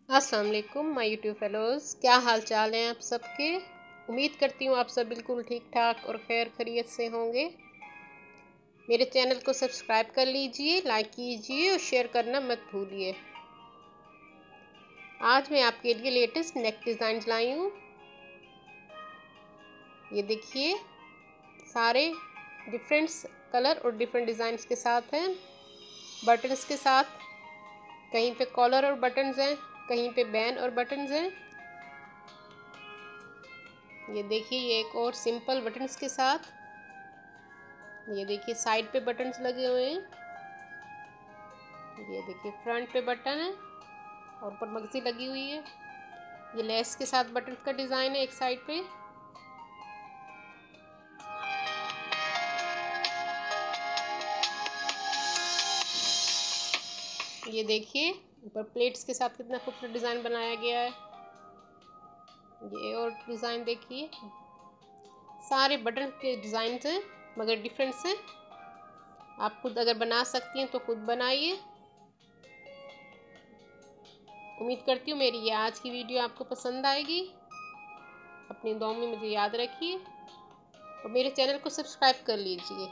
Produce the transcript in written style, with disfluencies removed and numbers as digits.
अस्सलाम वालेकुम my YouTube fellows, क्या हाल चाल हैं आप सबके। उम्मीद करती हूँ आप सब बिल्कुल ठीक ठाक और खैर खैरियत से होंगे। मेरे चैनल को सब्सक्राइब कर लीजिए, लाइक कीजिए और शेयर करना मत भूलिए। आज मैं आपके लिए लेटेस्ट नेक डिज़ाइन लाई हूँ। ये देखिए, सारे डिफरेंट कलर और डिफरेंट डिज़ाइंस के साथ हैं, बटन्स के साथ। कहीं पे कॉलर और बटन्स हैं, कहीं पे बैन और बटन्स हैं। ये देखिए, ये एक और सिंपल बटन्स के साथ। ये देखिए, साइड पे बटन्स लगे हुए हैं। ये देखिए, फ्रंट पे बटन है और ऊपर मगजी लगी हुई है। ये लेस के साथ बटन का डिज़ाइन है एक साइड पे। ये देखिए, ऊपर प्लेट्स के साथ कितना खूबसूरत डिज़ाइन बनाया गया है। ये और डिज़ाइन देखिए, सारे बटन के डिज़ाइन हैं मगर डिफरेंट हैं। आप खुद अगर बना सकती हैं तो खुद बनाइए। उम्मीद करती हूँ मेरी ये आज की वीडियो आपको पसंद आएगी। अपनी दुआओं में मुझे याद रखिए और मेरे चैनल को सब्सक्राइब कर लीजिए।